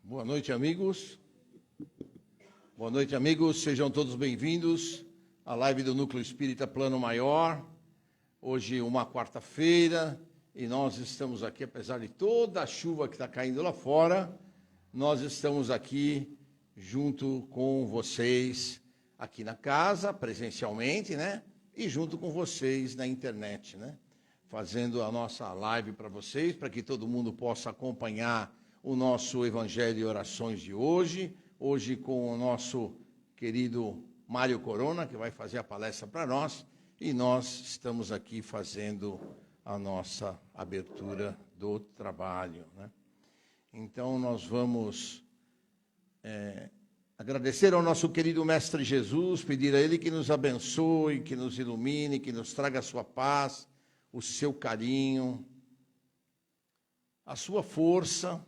Boa noite, amigos. Boa noite, amigos. Sejam todos bem-vindos à live do Núcleo Espírita Plano Maior. Hoje, uma quarta-feira, e nós estamos aqui, apesar de toda a chuva que está caindo lá fora, nós estamos aqui junto com vocês, aqui na casa, presencialmente, né? E junto com vocês na internet, né? Fazendo a nossa live para vocês, para que todo mundo possa acompanhar o nosso Evangelho e Orações de hoje. Hoje com o nosso querido Mário Corona, que vai fazer a palestra para nós. E nós estamos aqui fazendo a nossa abertura do trabalho, né? Então, nós vamos agradecer ao nosso querido Mestre Jesus, pedir a Ele que nos abençoe, que nos ilumine, que nos traga a sua paz, o seu carinho, a sua força,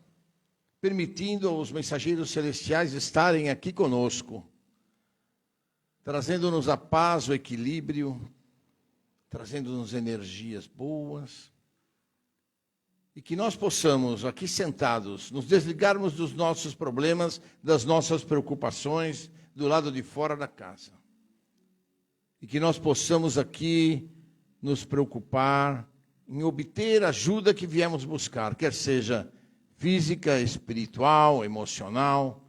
permitindo aos mensageiros celestiais estarem aqui conosco, trazendo-nos a paz, o equilíbrio, trazendo-nos energias boas, e que nós possamos, aqui sentados, nos desligarmos dos nossos problemas, das nossas preocupações, do lado de fora da casa. E que nós possamos aqui nos preocupar em obter a ajuda que viemos buscar, quer seja física, espiritual, emocional,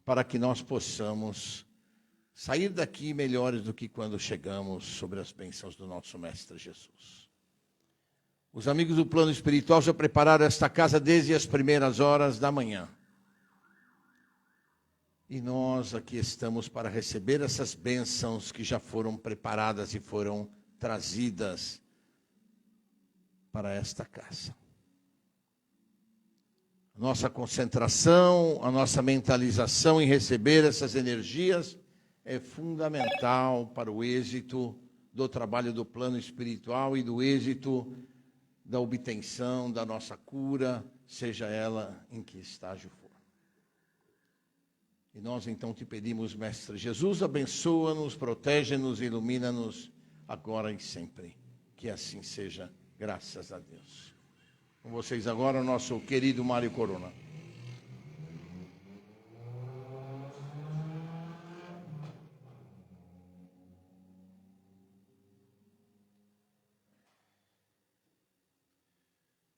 para que nós possamos sair daqui melhores do que quando chegamos, sobre as bênçãos do nosso Mestre Jesus. Os amigos do plano espiritual já prepararam esta casa desde as primeiras horas da manhã. E nós aqui estamos para receber essas bênçãos que já foram preparadas e foram trazidas para esta casa. A nossa concentração, a nossa mentalização em receber essas energias é fundamental para o êxito do trabalho do plano espiritual e do êxito da obtenção da nossa cura, seja ela em que estágio for. E nós então te pedimos, Mestre Jesus, abençoa-nos, protege-nos, ilumina-nos, agora e sempre. Que assim seja, graças a Deus. Com vocês agora o nosso querido Mário Corona.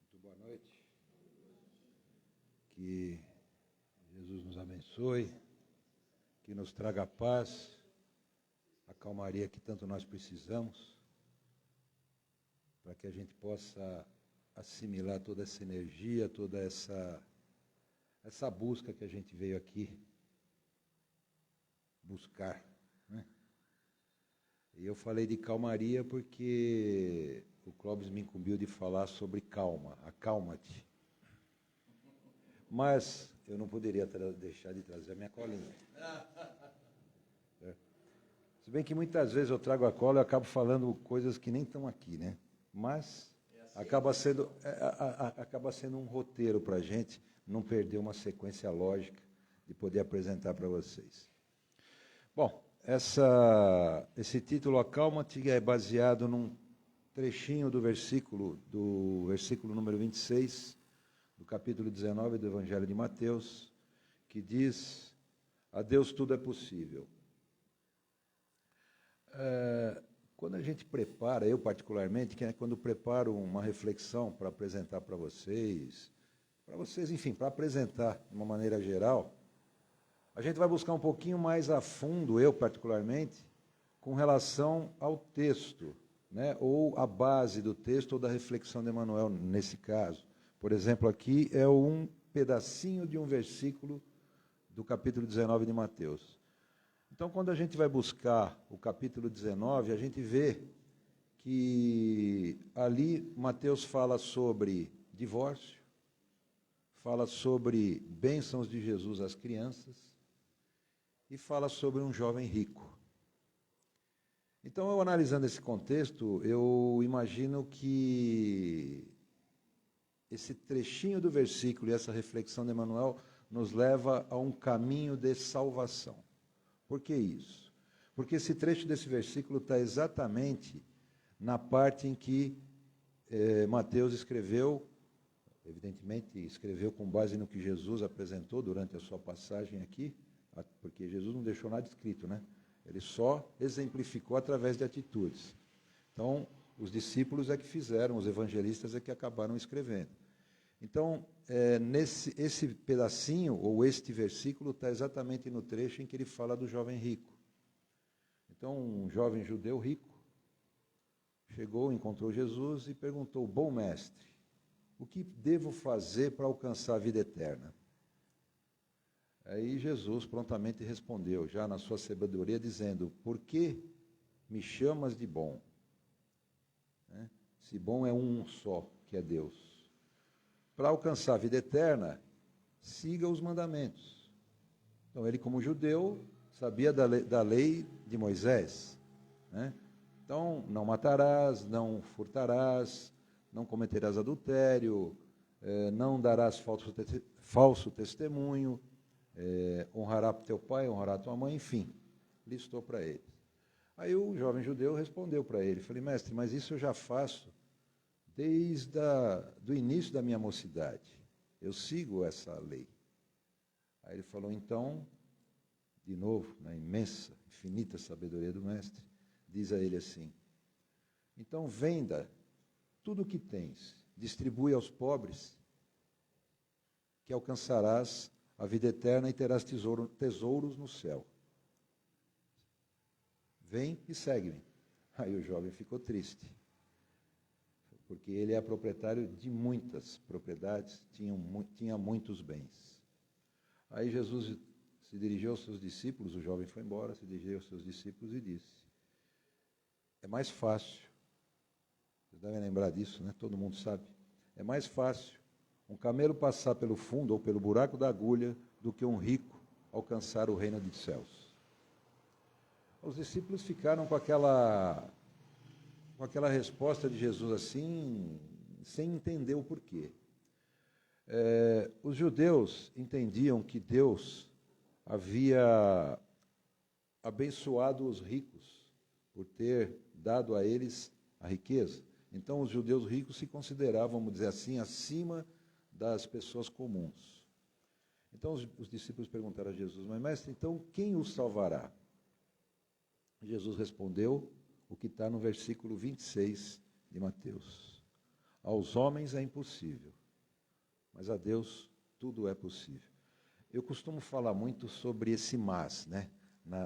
Muito boa noite. Que Jesus nos abençoe, que nos traga a paz, a calmaria que tanto nós precisamos, para que a gente possa assimilar toda essa energia, toda essa busca que a gente veio aqui buscar, né? E eu falei de calmaria porque o Clóvis me incumbiu de falar sobre calma, acalma-te. Mas eu não poderia deixar de trazer a minha colinha. Se bem que muitas vezes eu trago a cola e acabo falando coisas que nem estão aqui, né? Mas acaba sendo um roteiro para a gente não perder uma sequência lógica de poder apresentar para vocês. Bom, esse título, Acalma-te, é baseado num trechinho do versículo número 26, do capítulo 19 do Evangelho de Mateus, que diz: a Deus tudo é possível. Quando a gente prepara, eu particularmente, quando preparo uma reflexão para apresentar para vocês, enfim, para apresentar de uma maneira geral, a gente vai buscar um pouquinho mais a fundo, eu particularmente, com relação ao texto, né, ou a base do texto ou da reflexão de Emmanuel, nesse caso. Por exemplo, aqui é um pedacinho de um versículo do capítulo 19 de Mateus. Então, quando a gente vai buscar o capítulo 19, a gente vê que ali Mateus fala sobre divórcio, fala sobre bênçãos de Jesus às crianças e fala sobre um jovem rico. Então, eu analisando esse contexto, eu imagino que esse trechinho do versículo e essa reflexão de Emmanuel nos leva a um caminho de salvação. Por que isso? Porque esse trecho desse versículo está exatamente na parte em que Mateus escreveu evidentemente escreveu com base no que Jesus apresentou durante a sua passagem aqui, porque Jesus não deixou nada escrito, né? Ele só exemplificou através de atitudes. Então, os discípulos é que fizeram, os evangelistas é que acabaram escrevendo. Então, esse pedacinho, ou este versículo, está exatamente no trecho em que ele fala do jovem rico. Então, um jovem judeu rico chegou, encontrou Jesus e perguntou: bom mestre, o que devo fazer para alcançar a vida eterna? Aí Jesus prontamente respondeu, já na sua sabedoria, dizendo: por que me chamas de bom? Se bom é um só, que é Deus. Para alcançar a vida eterna, siga os mandamentos. Então, ele, como judeu, sabia da lei de Moisés, né? Então, não matarás, não furtarás, não cometerás adultério, não darás falso testemunho, honrará teu pai, honrará tua mãe, enfim, listou para ele. Aí o jovem judeu respondeu para ele, falei: mestre, mas isso eu já faço desde do início da minha mocidade. Eu sigo essa lei. Aí ele falou: então, de novo, na imensa, infinita sabedoria do mestre, diz a ele assim: então venda tudo o que tens, distribui aos pobres, que alcançarás a vida eterna e terás tesouros no céu. Vem e segue-me. Aí o jovem ficou triste, porque ele é proprietário de muitas propriedades, tinha muitos bens. Aí Jesus se dirigiu aos seus discípulos, o jovem foi embora, se dirigiu aos seus discípulos e disse: é mais fácil, vocês devem lembrar disso, né? Todo mundo sabe, é mais fácil um camelo passar pelo fundo ou pelo buraco da agulha do que um rico alcançar o reino dos céus. Os discípulos ficaram com aquela resposta de Jesus assim, sem entender o porquê. Os judeus entendiam que Deus havia abençoado os ricos por ter dado a eles a riqueza. Então, os judeus ricos se consideravam, vamos dizer assim, acima das pessoas comuns. Então, os discípulos perguntaram a Jesus: mas mestre, então quem os salvará? Jesus respondeu o que está no versículo 26 de Mateus: aos homens é impossível, mas a Deus tudo é possível. Eu costumo falar muito sobre esse mas, né?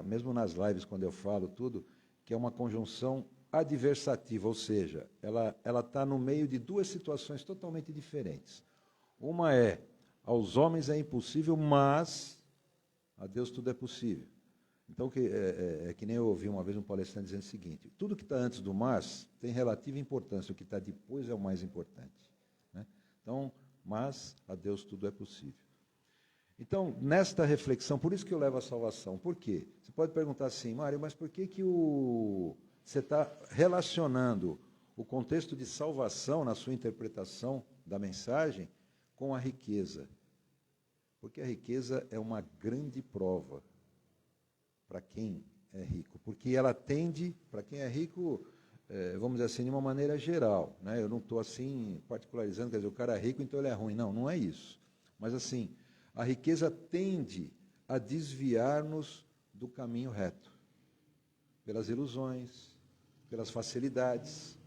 Mesmo nas lives, quando eu falo tudo, que é uma conjunção adversativa, ou seja, ela está no meio de duas situações totalmente diferentes. Uma é: aos homens é impossível, mas a Deus tudo é possível. Então, que nem eu ouvi uma vez um palestrante dizendo o seguinte: tudo que está antes do mas tem relativa importância, o que está depois é o mais importante, né? Então, mas a Deus tudo é possível. Então, nesta reflexão, por isso que eu levo a salvação. Por quê? Você pode perguntar assim: Mário, mas por que você está relacionando o contexto de salvação na sua interpretação da mensagem com a riqueza? Porque a riqueza é uma grande prova para quem é rico, porque ela tende, para quem é rico, vamos dizer assim, de uma maneira geral, né? Eu não estou assim particularizando, quer dizer, o cara é rico, então ele é ruim. Não, não é isso. Mas assim, a riqueza tende a desviar-nos do caminho reto, pelas ilusões, pelas facilidades,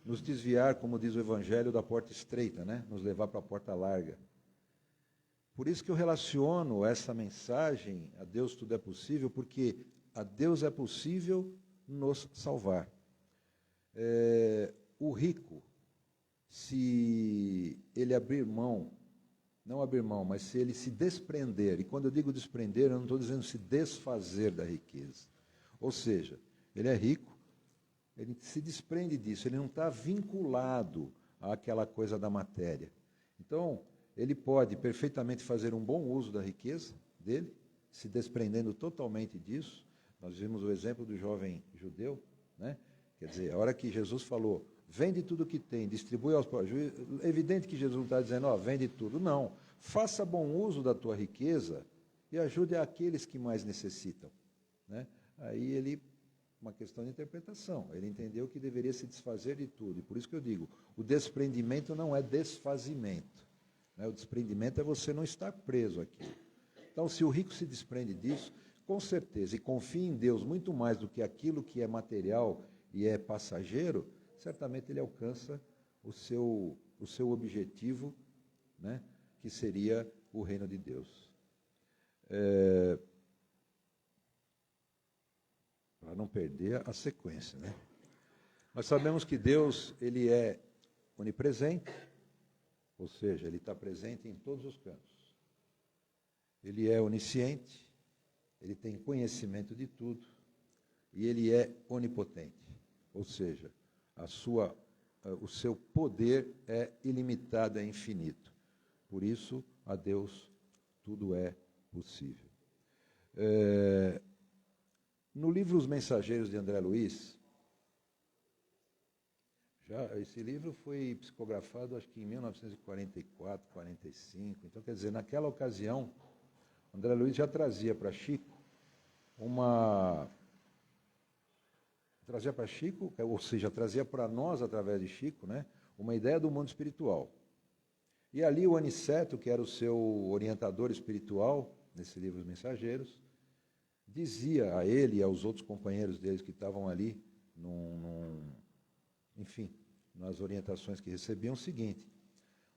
nos desviar, como diz o Evangelho, da porta estreita, né? Nos levar para a porta larga. Por isso que eu relaciono essa mensagem, a Deus tudo é possível, porque a Deus é possível nos salvar. O rico, se ele abrir mão, não abrir mão, mas se ele se desprender, e quando eu digo desprender, eu não estou dizendo se desfazer da riqueza. Ou seja, ele é rico, ele se desprende disso, ele não está vinculado àquela coisa da matéria. Então, ele pode perfeitamente fazer um bom uso da riqueza dele, se desprendendo totalmente disso. Nós vimos o exemplo do jovem judeu, né? Quer dizer, a hora que Jesus falou: vende tudo o que tem, distribui aos pobres. É evidente que Jesus não está dizendo: vende tudo. Não. Faça bom uso da tua riqueza e ajude aqueles que mais necessitam, né? Aí ele uma questão de interpretação. Ele entendeu que deveria se desfazer de tudo. E por isso que eu digo, o desprendimento não é desfazimento. Né? O desprendimento é você não estar preso aqui. Então, se o rico se desprende disso, com certeza, e confia em Deus muito mais do que aquilo que é material e é passageiro, certamente ele alcança o seu objetivo, né? Que seria o reino de Deus. Para não perder a sequência, né? Nós sabemos que Deus, ele é onipresente, ou seja, ele está presente em todos os cantos. Ele é onisciente, ele tem conhecimento de tudo, e ele é onipotente, ou seja, o seu poder é ilimitado, é infinito. Por isso, a Deus tudo é possível. No livro Os Mensageiros de André Luiz, esse livro foi psicografado, acho que em 1944, 45. Então, quer dizer, naquela ocasião, André Luiz já trazia para Chico ou seja, trazia para nós, através de Chico, né, uma ideia do mundo espiritual. E ali o Aniceto, que era o seu orientador espiritual, nesse livro Os Mensageiros, dizia a ele e aos outros companheiros deles que estavam ali, enfim, nas orientações que recebiam, o seguinte: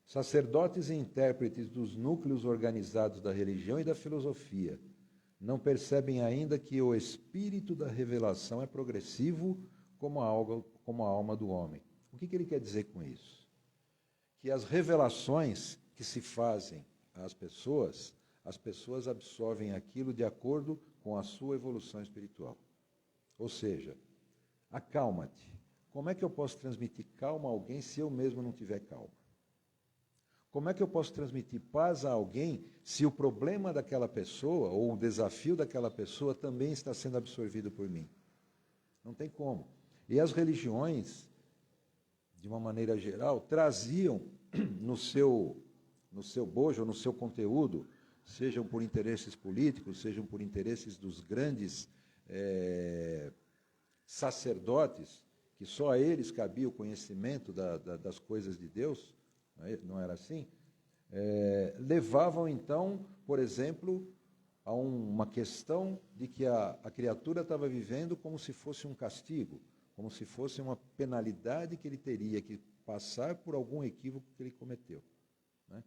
sacerdotes e intérpretes dos núcleos organizados da religião e da filosofia não percebem ainda que o espírito da revelação é progressivo como a alma do homem. O que ele quer dizer com isso? Que as revelações que se fazem às pessoas, as pessoas absorvem aquilo de acordo com a sua evolução espiritual. Ou seja, acalma-te. Como é que eu posso transmitir calma a alguém se eu mesmo não tiver calma? Como é que eu posso transmitir paz a alguém se o problema daquela pessoa ou o desafio daquela pessoa também está sendo absorvido por mim? Não tem como. E as religiões, de uma maneira geral, traziam no seu bojo, no seu conteúdo, sejam por interesses políticos, sejam por interesses dos grandes sacerdotes, que só a eles cabia o conhecimento das coisas de Deus, não era assim? Levavam então, por exemplo, a uma questão de que a criatura estava vivendo como se fosse um castigo, como se fosse uma penalidade que ele teria que passar por algum equívoco que ele cometeu, né?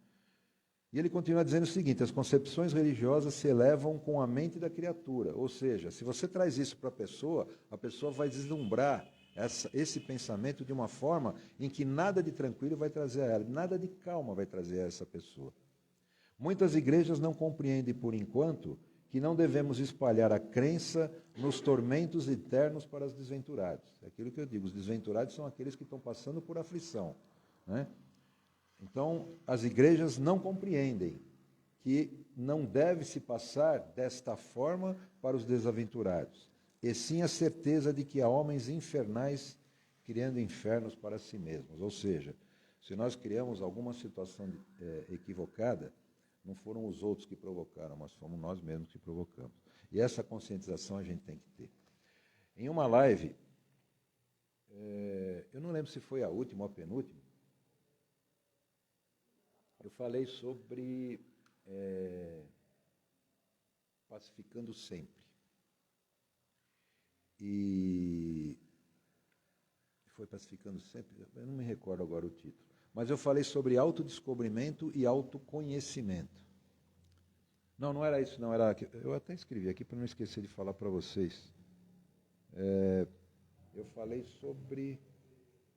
E ele continua dizendo o seguinte: as concepções religiosas se elevam com a mente da criatura, ou seja, se você traz isso para a pessoa vai deslumbrar esse pensamento de uma forma em que nada de tranquilo vai trazer a ela, nada de calma vai trazer a essa pessoa. Muitas igrejas não compreendem, por enquanto, que não devemos espalhar a crença nos tormentos eternos para os desventurados. É aquilo que eu digo, os desventurados são aqueles que estão passando por aflição, né? Então, as igrejas não compreendem que não deve se passar desta forma para os desaventurados, e sim a certeza de que há homens infernais criando infernos para si mesmos. Ou seja, se nós criamos alguma situação equivocada, não foram os outros que provocaram, mas fomos nós mesmos que provocamos. E essa conscientização a gente tem que ter. Em uma live, eu não lembro se foi a última ou a penúltima, eu falei sobre pacificando sempre. E foi pacificando sempre, eu não me recordo agora o título, mas eu falei sobre autodescobrimento e autoconhecimento. Não era isso, não era. Eu até escrevi aqui para não esquecer de falar para vocês. Eu falei sobre.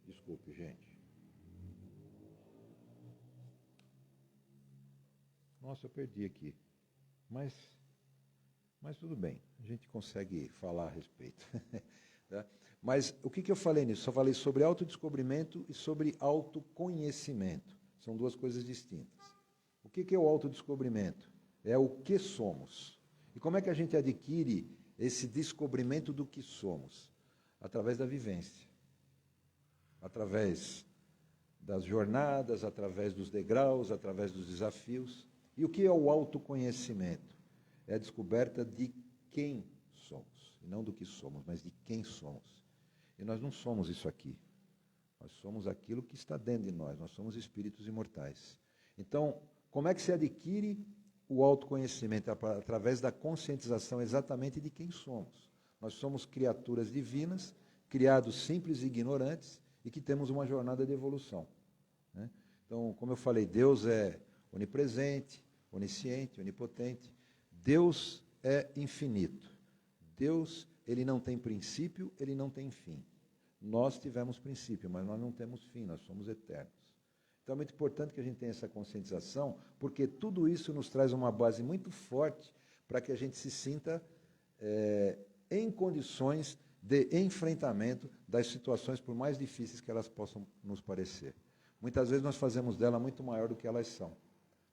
Desculpe, gente. Nossa, eu perdi aqui. Mas tudo bem, a gente consegue falar a respeito. Tá? Mas o que eu falei nisso? Só falei sobre autodescobrimento e sobre autoconhecimento. São duas coisas distintas. O que é o autodescobrimento? É o que somos. E como é que a gente adquire esse descobrimento do que somos? Através da vivência. Através das jornadas, através dos degraus, através dos desafios. E o que é o autoconhecimento? É a descoberta de quem somos. E não do que somos, mas de quem somos. E nós não somos isso aqui. Nós somos aquilo que está dentro de nós. Nós somos espíritos imortais. Então, como é que se adquire o autoconhecimento? Através da conscientização exatamente de quem somos. Nós somos criaturas divinas, criados simples e ignorantes, e que temos uma jornada de evolução, né? Então, como eu falei, Deus é onipresente, onisciente, onipotente. Deus é infinito. Deus, ele não tem princípio, ele não tem fim. Nós tivemos princípio, mas nós não temos fim, nós somos eternos. Então é muito importante que a gente tenha essa conscientização, porque tudo isso nos traz uma base muito forte para que a gente se sinta em condições de enfrentamento das situações, por mais difíceis que elas possam nos parecer. Muitas vezes nós fazemos dela muito maior do que elas são,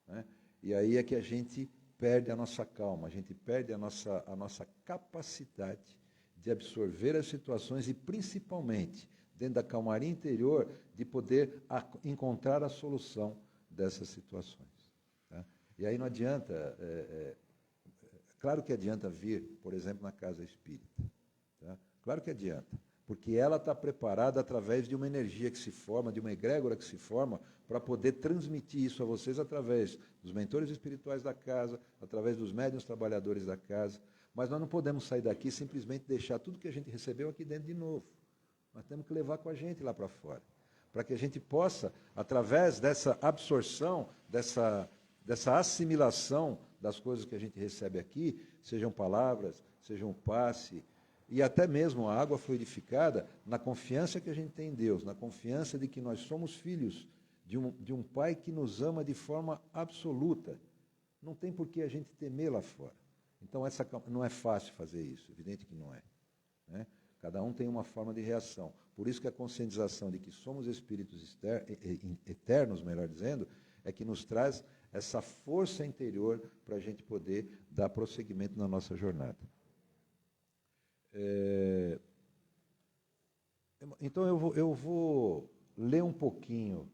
né? E aí é que a gente perde a nossa calma, a gente perde a nossa capacidade de absorver as situações e, principalmente, dentro da calmaria interior, de poder encontrar a solução dessas situações, tá? E aí não adianta, claro que adianta vir, por exemplo, na casa espírita, tá? Claro que adianta, porque ela está preparada através de uma energia que se forma, de uma egrégora que se forma, para poder transmitir isso a vocês através dos mentores espirituais da casa, através dos médiuns trabalhadores da casa. Mas nós não podemos sair daqui e simplesmente deixar tudo que a gente recebeu aqui dentro de novo. Nós temos que levar com a gente lá para fora, para que a gente possa, através dessa absorção, dessa assimilação das coisas que a gente recebe aqui, sejam palavras, sejam passe, e até mesmo a água fluidificada, na confiança que a gente tem em Deus, na confiança de que nós somos filhos de um Pai que nos ama de forma absoluta. Não tem por que a gente temer lá fora. Então, não é fácil fazer isso, evidente que não é, né? Cada um tem uma forma de reação. Por isso que a conscientização de que somos espíritos eternos, melhor dizendo, é que nos traz essa força interior para a gente poder dar prosseguimento na nossa jornada. Então eu vou ler um pouquinho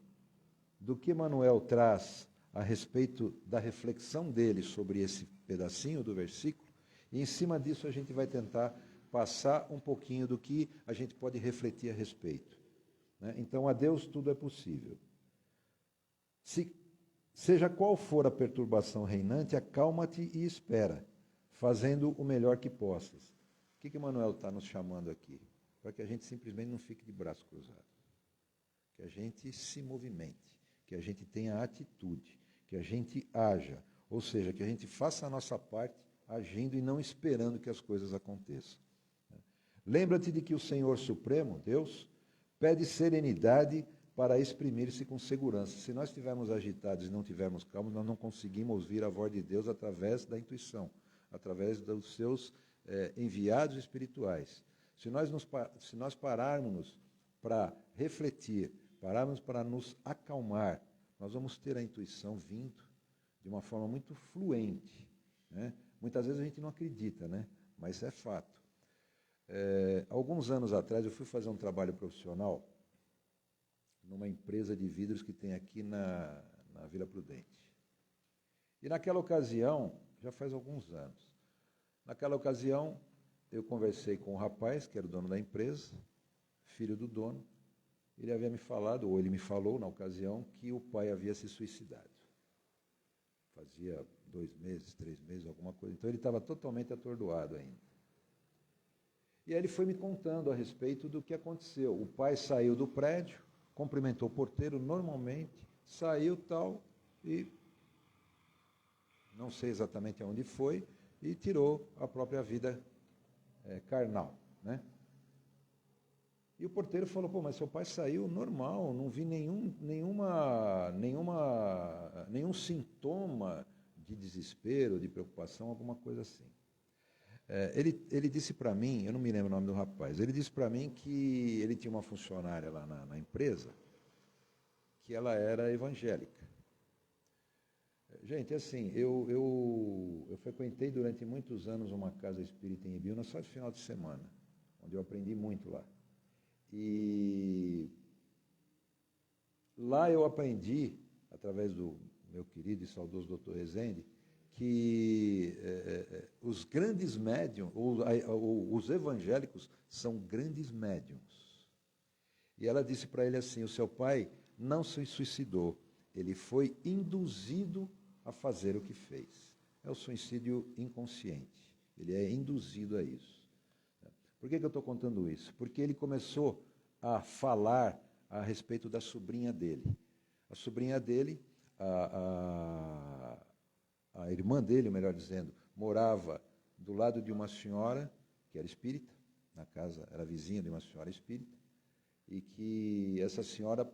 do que Manuel traz a respeito da reflexão dele sobre esse pedacinho do versículo, e em cima disso a gente vai tentar passar um pouquinho do que a gente pode refletir a respeito, né? Então, a Deus tudo é possível. Seja qual for a perturbação reinante, acalma-te e espera, fazendo o melhor que possas. O que Manuel está nos chamando aqui? Para que a gente simplesmente não fique de braço cruzado. Que a gente se movimente, que a gente tenha atitude, que a gente haja, ou seja, que a gente faça a nossa parte agindo e não esperando que as coisas aconteçam. Lembra-te de que o Senhor Supremo, Deus, pede serenidade para exprimir-se com segurança. Se nós estivermos agitados e não tivermos calmos, nós não conseguimos ouvir a voz de Deus através da intuição, através dos seus enviados espirituais. Se nós pararmos para refletir, pararmos para nos acalmar, nós vamos ter a intuição vindo de uma forma muito fluente, né? Muitas vezes a gente não acredita, né? Mas é fato. Alguns anos atrás eu fui fazer um trabalho profissional numa empresa de vidros que tem aqui na Vila Prudente. E naquela ocasião, já faz alguns anos, naquela ocasião eu conversei com um rapaz que era o dono da empresa, filho do dono. Ele havia me falado, ou ele me falou na ocasião, que o pai havia se suicidado. Fazia 2 meses, 3 meses, alguma coisa. Então ele estava totalmente atordoado ainda. E aí ele foi me contando a respeito do que aconteceu. O pai saiu do prédio, cumprimentou o porteiro normalmente, saiu tal, e não sei exatamente aonde foi, e tirou a própria vida carnal, né? E o porteiro falou, pô, mas seu pai saiu normal, não vi nenhum sintoma de desespero, de preocupação, alguma coisa assim. Ele disse para mim, eu não me lembro o nome do rapaz, ele disse para mim que ele tinha uma funcionária lá na empresa, que ela era evangélica. Gente, assim, eu frequentei durante muitos anos uma casa espírita em Ibiúna só de final de semana, onde eu aprendi muito lá. E lá eu aprendi, através do meu querido e saudoso Dr. Rezende, que os grandes médiums, os evangélicos, são grandes médiums. E ela disse para ele assim, o seu pai não se suicidou, ele foi induzido a fazer o que fez. É o suicídio inconsciente, ele é induzido a isso. Por que eu estou contando isso? Porque ele começou a falar a respeito da sobrinha dele. A sobrinha dele, a irmã dele, melhor dizendo, morava do lado de uma senhora que era espírita, na casa, era vizinha de uma senhora espírita, e que essa senhora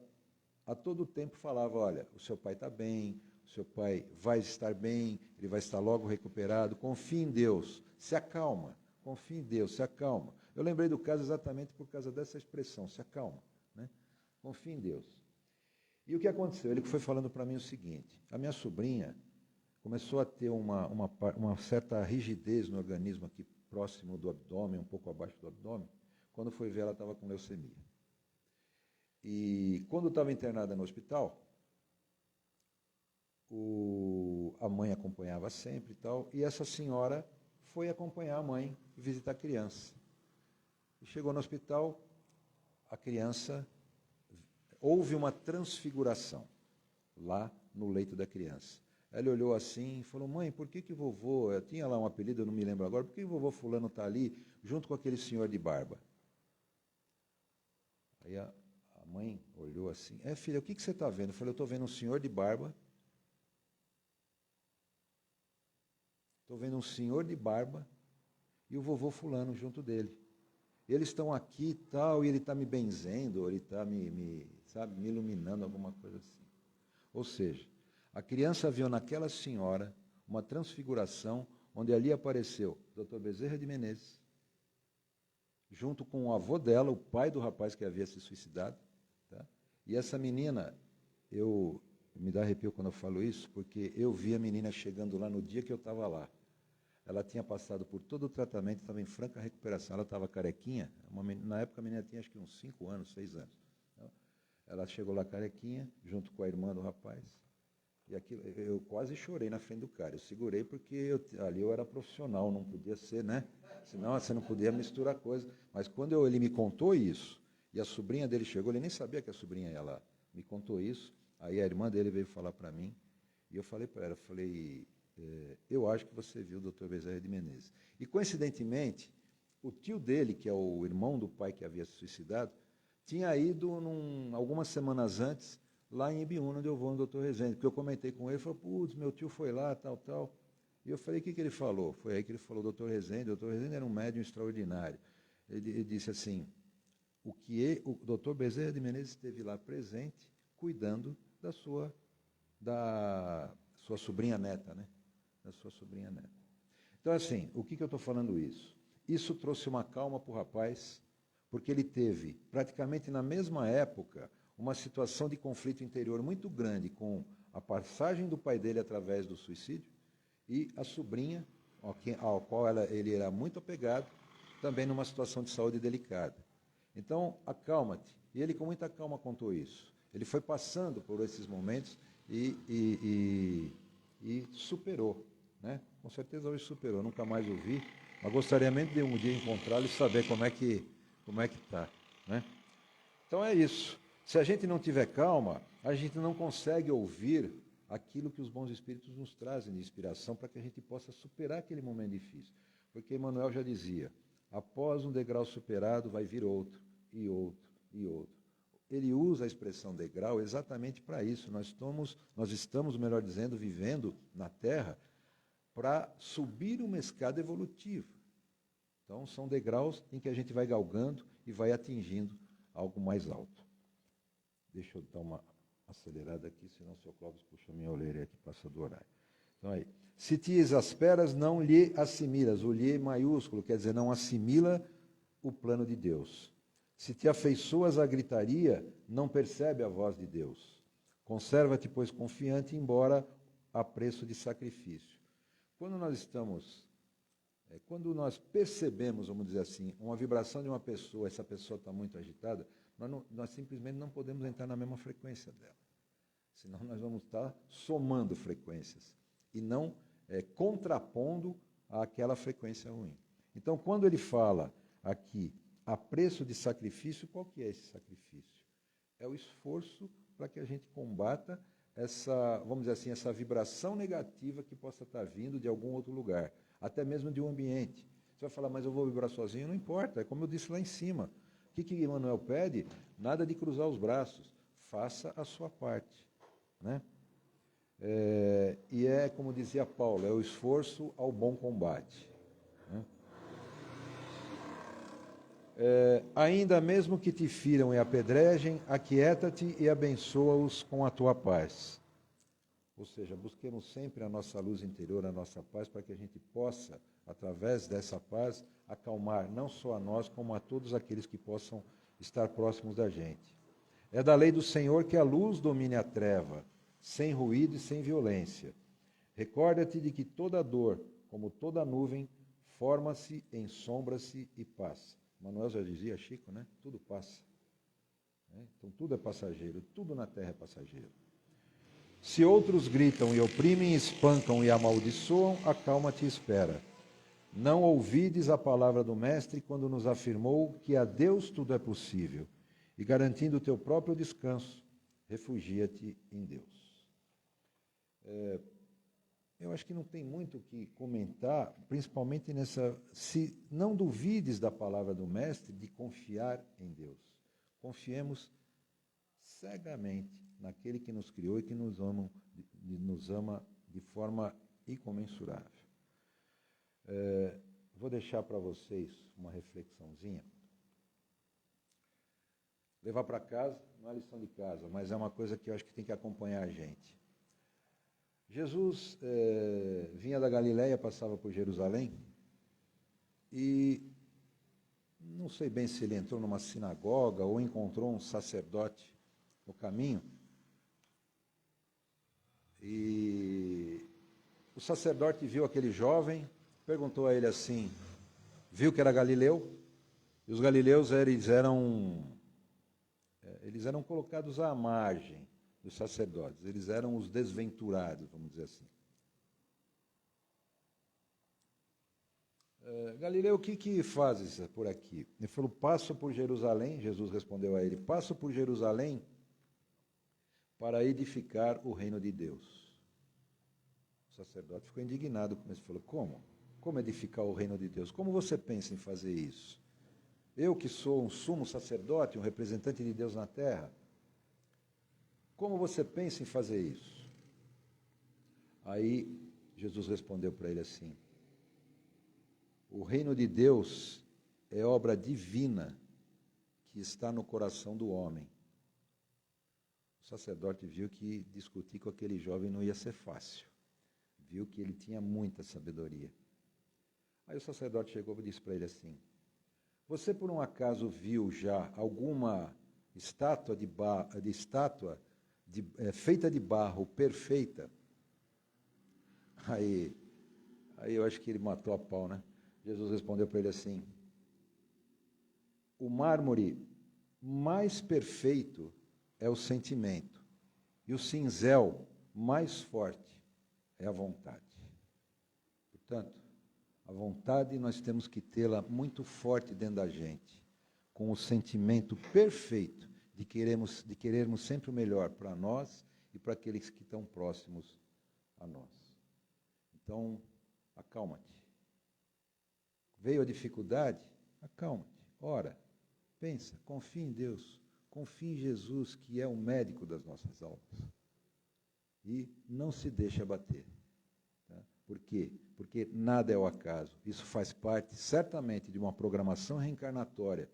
a todo tempo falava, olha, o seu pai está bem, o seu pai vai estar bem, ele vai estar logo recuperado, confie em Deus, se acalma, confie em Deus, se acalma. Eu lembrei do caso exatamente por causa dessa expressão, se acalma, né? Confie em Deus. E o que aconteceu? Ele foi falando para mim o seguinte, a minha sobrinha começou a ter uma certa rigidez no organismo aqui próximo do abdômen, um pouco abaixo do abdômen. Quando foi ver, ela estava com leucemia. E quando estava internada no hospital, a mãe acompanhava sempre e tal, e essa senhora foi acompanhar a mãe e visitar a criança. E chegou no hospital, a criança, houve uma transfiguração lá no leito da criança. Ela olhou assim e falou, mãe, por que vovô, eu tinha lá um apelido, eu não me lembro agora, por que vovô fulano está ali junto com aquele senhor de barba? Aí a mãe olhou assim, filha, o que você está vendo? Eu falei, eu estou vendo um senhor de barba, estou vendo um senhor de barba e o vovô fulano junto dele. Eles estão aqui e tal, e ele está me benzendo, ou ele está me iluminando, alguma coisa assim. Ou seja, a criança viu naquela senhora uma transfiguração, onde ali apareceu o Dr. Bezerra de Menezes, junto com o avô dela, o pai do rapaz que havia se suicidado. Tá? E essa menina, me dá arrepio quando eu falo isso, porque eu vi a menina chegando lá no dia que eu estava lá. Ela tinha passado por todo o tratamento, estava em franca recuperação. Ela estava carequinha, na época a menina tinha acho que uns 5 anos, 6 anos. Ela chegou lá carequinha, junto com a irmã do rapaz. E aquilo, eu quase chorei na frente do cara. Eu segurei porque ali eu era profissional, não podia ser, né? Senão você não podia misturar coisas. Mas quando ele me contou isso, e a sobrinha dele chegou, ele nem sabia que a sobrinha ia lá. Me contou isso, aí a irmã dele veio falar para mim, e eu falei para ela, eu acho que você viu o Dr. Bezerra de Menezes. E coincidentemente, o tio dele, que é o irmão do pai que havia se suicidado, tinha ido algumas semanas antes, lá em Ibiúna, onde eu vou no Dr. Rezende, porque eu comentei com ele, ele falou, putz, meu tio foi lá, tal. E eu falei, o que ele falou? Foi aí que ele falou, Dr. Rezende era um médium extraordinário. Ele disse assim, o Dr. Bezerra de Menezes esteve lá presente, cuidando da sua sobrinha neta, né? Da sua sobrinha neta. Então, assim, o que eu estou falando isso? Isso trouxe uma calma para o rapaz, porque ele teve, praticamente na mesma época, uma situação de conflito interior muito grande com a passagem do pai dele através do suicídio e a sobrinha, ao qual ele era muito apegado, também numa situação de saúde delicada. Então, acalma-te. E ele com muita calma contou isso. Ele foi passando por esses momentos e superou. Né? Com certeza hoje superou, nunca mais o vi, mas gostaria mesmo de um dia encontrá-lo e saber como é que está. Né? Então é isso. Se a gente não tiver calma, a gente não consegue ouvir aquilo que os bons espíritos nos trazem de inspiração para que a gente possa superar aquele momento difícil. Porque Emmanuel já dizia, após um degrau superado vai vir outro, e outro, e outro. Ele usa a expressão degrau exatamente para isso. Nós estamos, melhor dizendo, vivendo na Terra para subir uma escada evolutiva. Então, são degraus em que a gente vai galgando e vai atingindo algo mais alto. Deixa eu dar uma acelerada aqui, senão o seu Clóvis puxa minha orelha aqui, passa do horário. Então, aí. Se te exasperas, não lhe assimilas. O lhe maiúsculo quer dizer não assimila o plano de Deus. Se te afeiçoas à gritaria, não percebe a voz de Deus. Conserva-te, pois, confiante, embora a preço de sacrifício. Quando nós percebemos, vamos dizer assim, uma vibração de uma pessoa, essa pessoa está muito agitada, nós simplesmente não podemos entrar na mesma frequência dela. Senão nós vamos estar somando frequências e não contrapondo àquela frequência ruim. Então, quando ele fala aqui a preço de sacrifício, qual que é esse sacrifício? É o esforço para que a gente combata essa, vamos dizer assim, essa vibração negativa que possa estar vindo de algum outro lugar, até mesmo de um ambiente. Você vai falar, mas eu vou vibrar sozinho? Não importa, é como eu disse lá em cima. O que Emmanuel pede? Nada de cruzar os braços, faça a sua parte. Né? E é, como dizia Paulo, é o esforço ao bom combate. Né? Ainda mesmo que te firam e apedrejem, aquieta-te e abençoa-os com a tua paz. Ou seja, busquemos sempre a nossa luz interior, a nossa paz, para que a gente possa, através dessa paz, acalmar não só a nós, como a todos aqueles que possam estar próximos da gente. É da lei do Senhor que a luz domine a treva, sem ruído e sem violência. Recorda-te de que toda dor, como toda nuvem, forma-se, ensombra-se e passa. Manuel já dizia, Chico, né? Tudo passa. Então tudo é passageiro, tudo na terra é passageiro. Se outros gritam e oprimem, espancam e amaldiçoam, acalma-te e espera. Não ouvides a palavra do Mestre quando nos afirmou que a Deus tudo é possível, e garantindo o teu próprio descanso, refugia-te em Deus. Eu acho que não tem muito o que comentar, principalmente nessa... Se não duvides da palavra do Mestre de confiar em Deus. Confiemos cegamente naquele que nos criou e que nos ama de forma incomensurável. Vou deixar para vocês uma reflexãozinha. Levar para casa, não é lição de casa, mas é uma coisa que eu acho que tem que acompanhar a gente. Jesus vinha da Galileia, passava por Jerusalém, e não sei bem se ele entrou numa sinagoga ou encontrou um sacerdote no caminho, e o sacerdote viu aquele jovem, perguntou a ele assim, viu que era galileu, e os galileus eles eram colocados à margem dos sacerdotes, eles eram os desventurados, vamos dizer assim. Galileu, o que fazes por aqui? Ele falou, passo por Jerusalém, Jesus respondeu a ele, passo por Jerusalém para edificar o reino de Deus. O sacerdote ficou indignado com isso, falou, como? Como edificar o reino de Deus? Como você pensa em fazer isso? Eu que sou um sumo sacerdote, um representante de Deus na terra, como você pensa em fazer isso? Aí Jesus respondeu para ele assim, o reino de Deus é obra divina que está no coração do homem. O sacerdote viu que discutir com aquele jovem não ia ser fácil. Viu que ele tinha muita sabedoria. Aí o sacerdote chegou e disse para ele assim, você por um acaso viu já alguma estátua feita de barro perfeita? Aí eu acho que ele matou a pau, né? Jesus respondeu para ele assim, o mármore mais perfeito é o sentimento, e o cinzel mais forte é a vontade. Portanto, a vontade nós temos que tê-la muito forte dentro da gente, com o sentimento perfeito de querermos sempre o melhor para nós e para aqueles que estão próximos a nós. Então, acalma-te. Veio a dificuldade? Acalma-te. Ora, pensa, confia em Deus, confia em Jesus, que é o médico das nossas almas. E não se deixe abater. Tá? Por quê? Porque nada é o acaso. Isso faz parte, certamente, de uma programação reencarnatória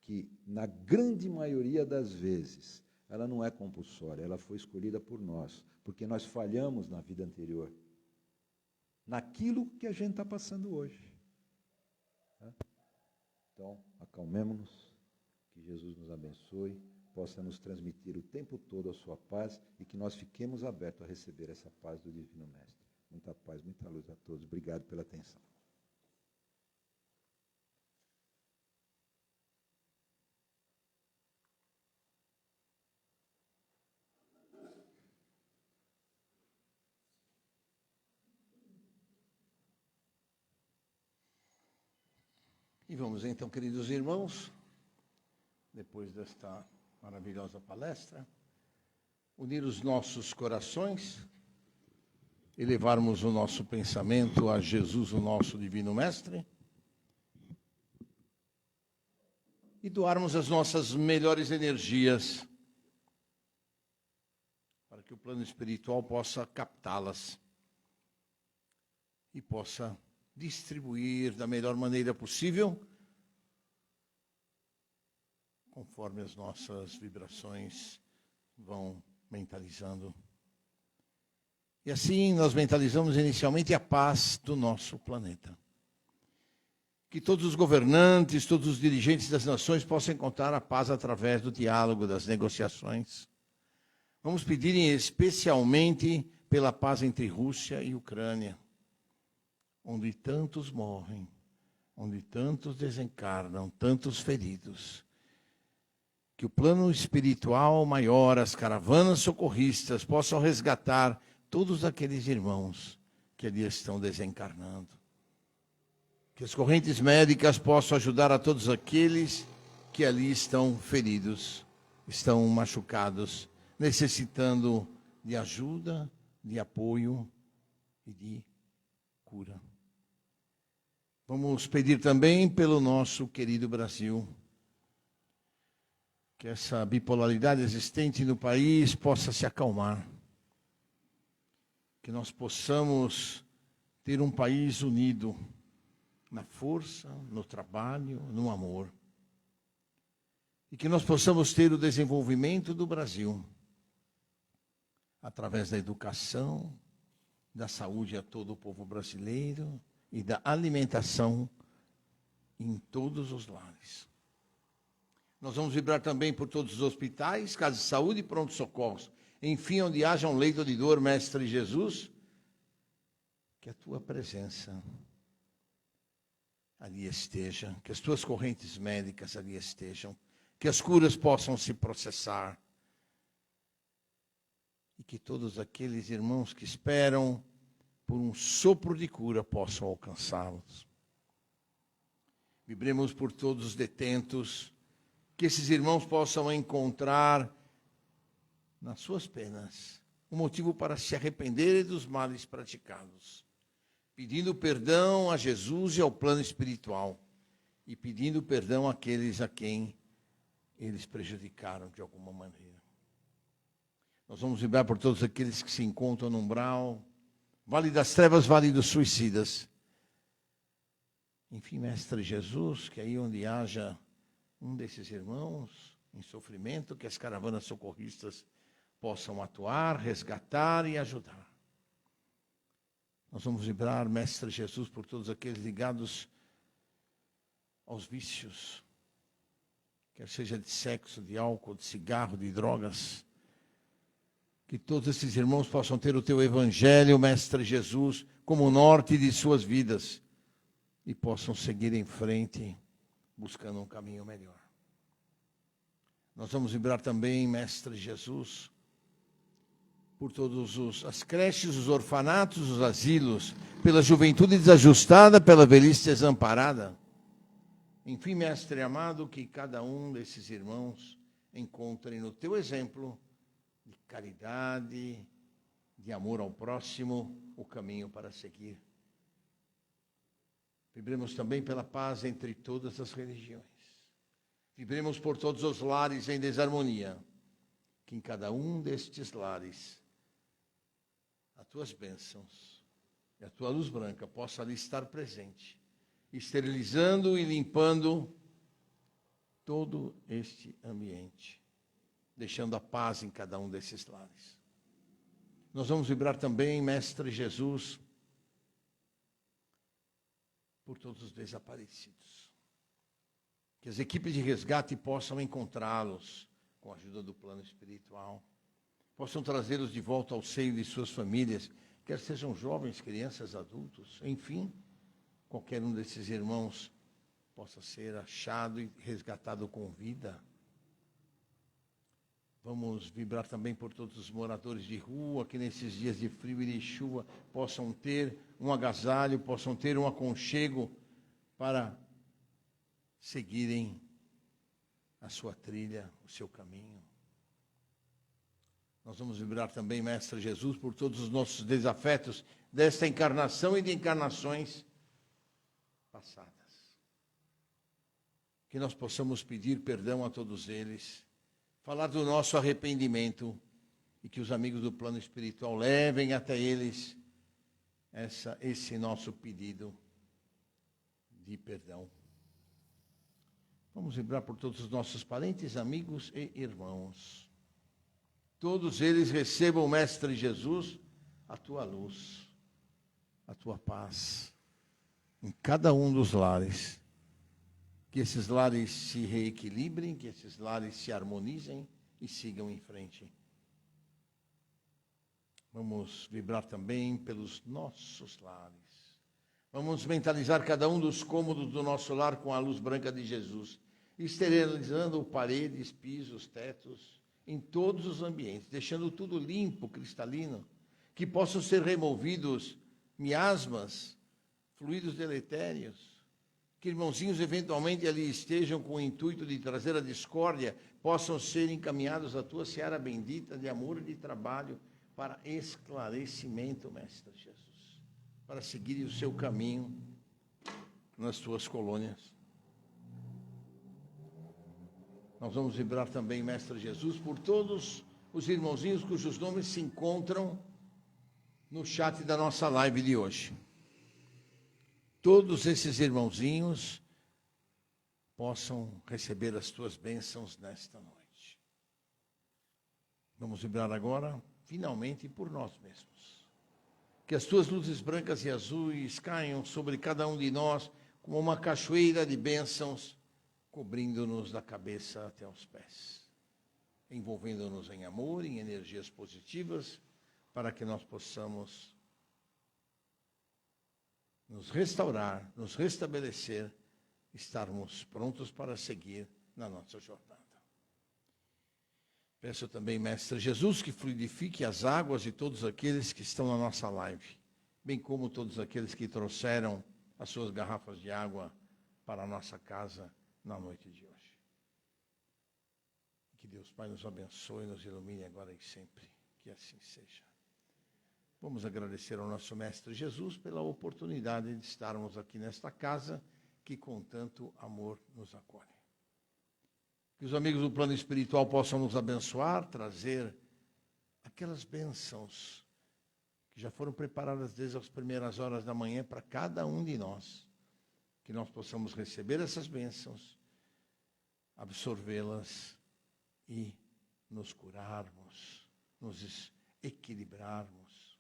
que, na grande maioria das vezes, ela não é compulsória, ela foi escolhida por nós, porque nós falhamos na vida anterior, naquilo que a gente está passando hoje. Tá? Então, acalmemo-nos, que Jesus nos abençoe, possa nos transmitir o tempo todo a sua paz e que nós fiquemos abertos a receber essa paz do Divino Mestre. Muita paz, muita luz a todos. Obrigado pela atenção. E vamos então, queridos irmãos, depois desta maravilhosa palestra, unir os nossos corações, elevarmos o nosso pensamento a Jesus, o nosso Divino Mestre, e doarmos as nossas melhores energias para que o plano espiritual possa captá-las e possa distribuir da melhor maneira possível, conforme as nossas vibrações vão mentalizando. E assim nós mentalizamos inicialmente a paz do nosso planeta. Que todos os governantes, todos os dirigentes das nações possam encontrar a paz através do diálogo, das negociações. Vamos pedir especialmente pela paz entre Rússia e Ucrânia, onde tantos morrem, onde tantos desencarnam, tantos feridos. Que o plano espiritual maior, as caravanas socorristas, possam resgatar todos aqueles irmãos que ali estão desencarnando. Que as correntes médicas possam ajudar a todos aqueles que ali estão feridos, estão machucados, necessitando de ajuda, de apoio e de cura. Vamos pedir também pelo nosso querido Brasil, que essa bipolaridade existente no país possa se acalmar, que nós possamos ter um país unido na força, no trabalho, no amor, e que nós possamos ter o desenvolvimento do Brasil através da educação, da saúde a todo o povo brasileiro e da alimentação em todos os lares. Nós vamos vibrar também por todos os hospitais, casas de saúde e pronto-socorros. Enfim, onde haja um leito de dor, Mestre Jesus, que a tua presença ali esteja, que as tuas correntes médicas ali estejam, que as curas possam se processar e que todos aqueles irmãos que esperam por um sopro de cura possam alcançá-los. Vibremos por todos os detentos, que esses irmãos possam encontrar nas suas penas um motivo para se arrependerem dos males praticados, pedindo perdão a Jesus e ao plano espiritual, e pedindo perdão àqueles a quem eles prejudicaram de alguma maneira. Nós vamos vibrar por todos aqueles que se encontram no umbral, Vale das Trevas, Vale dos Suicidas. Enfim, Mestre Jesus, que aí onde haja um desses irmãos em sofrimento, que as caravanas socorristas possam atuar, resgatar e ajudar. Nós vamos vibrar, Mestre Jesus, por todos aqueles ligados aos vícios, quer seja de sexo, de álcool, de cigarro, de drogas. Que todos esses irmãos possam ter o teu evangelho, Mestre Jesus, como norte de suas vidas e possam seguir em frente, buscando um caminho melhor. Nós vamos vibrar também, Mestre Jesus, por todas as creches, os orfanatos, os asilos, pela juventude desajustada, pela velhice desamparada. Enfim, Mestre amado, que cada um desses irmãos encontre no teu exemplo de caridade, de amor ao próximo, o caminho para seguir. Vibremos também pela paz entre todas as religiões. Vibremos por todos os lares em desarmonia. Que em cada um destes lares as tuas bênçãos e a tua luz branca possa ali estar presente, esterilizando e limpando todo este ambiente, deixando a paz em cada um desses lares. Nós vamos vibrar também, Mestre Jesus, por todos os desaparecidos. Que as equipes de resgate possam encontrá-los com a ajuda do plano espiritual. Possam trazê-los de volta ao seio de suas famílias, quer sejam jovens, crianças, adultos, enfim, qualquer um desses irmãos possa ser achado e resgatado com vida. Vamos vibrar também por todos os moradores de rua, que nesses dias de frio e de chuva possam ter um agasalho, possam ter um aconchego para seguirem a sua trilha, o seu caminho. Nós vamos vibrar também, Mestre Jesus, por todos os nossos desafetos desta encarnação e de encarnações passadas. Que nós possamos pedir perdão a todos eles, falar do nosso arrependimento e que os amigos do plano espiritual levem até eles esse nosso pedido de perdão. Vamos vibrar por todos os nossos parentes, amigos e irmãos. Todos eles recebam, Mestre Jesus, a tua luz, a tua paz, em cada um dos lares. Que esses lares se reequilibrem, que esses lares se harmonizem e sigam em frente. Vamos vibrar também pelos nossos lares. Vamos mentalizar cada um dos cômodos do nosso lar com a luz branca de Jesus, esterilizando paredes, pisos, tetos, em todos os ambientes, deixando tudo limpo, cristalino, que possam ser removidos miasmas, fluidos deletérios, que irmãozinhos eventualmente ali estejam com o intuito de trazer a discórdia, possam ser encaminhados à tua seara bendita de amor e de trabalho para esclarecimento, Mestre Jesus, para seguir o seu caminho nas tuas colônias. Nós vamos vibrar também, Mestre Jesus, por todos os irmãozinhos cujos nomes se encontram no chat da nossa live de hoje. Todos esses irmãozinhos possam receber as tuas bênçãos nesta noite. Vamos vibrar agora, finalmente, por nós mesmos. Que as tuas luzes brancas e azuis caiam sobre cada um de nós como uma cachoeira de bênçãos, cobrindo-nos da cabeça até os pés, envolvendo-nos em amor, em energias positivas, para que nós possamos nos restaurar, nos restabelecer, estarmos prontos para seguir na nossa jornada. Peço também, Mestre Jesus, que fluidifique as águas de todos aqueles que estão na nossa live, bem como todos aqueles que trouxeram as suas garrafas de água para a nossa casa na noite de hoje. Que Deus Pai nos abençoe, nos ilumine agora e sempre, que assim seja. Vamos agradecer ao nosso Mestre Jesus pela oportunidade de estarmos aqui nesta casa que com tanto amor nos acolhe. Que os amigos do plano espiritual possam nos abençoar, trazer aquelas bênçãos que já foram preparadas desde as primeiras horas da manhã para cada um de nós. Que nós possamos receber essas bênçãos, absorvê-las e nos curarmos, nos equilibrarmos.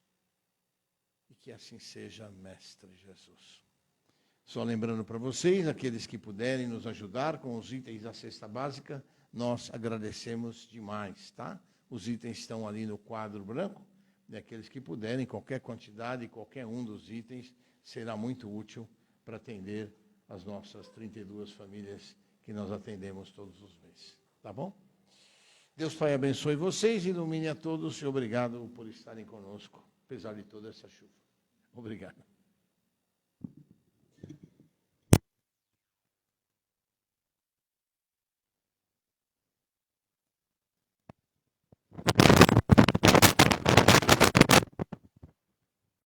E que assim seja, Mestre Jesus. Só lembrando para vocês, aqueles que puderem nos ajudar com os itens da cesta básica, nós agradecemos demais, tá? Os itens estão ali no quadro branco, e aqueles que puderem, qualquer quantidade, qualquer um dos itens, será muito útil para atender as nossas 32 famílias que nós atendemos todos os meses. Tá bom? Deus Pai abençoe vocês, ilumine a todos e obrigado por estarem conosco, apesar de toda essa chuva. Obrigado.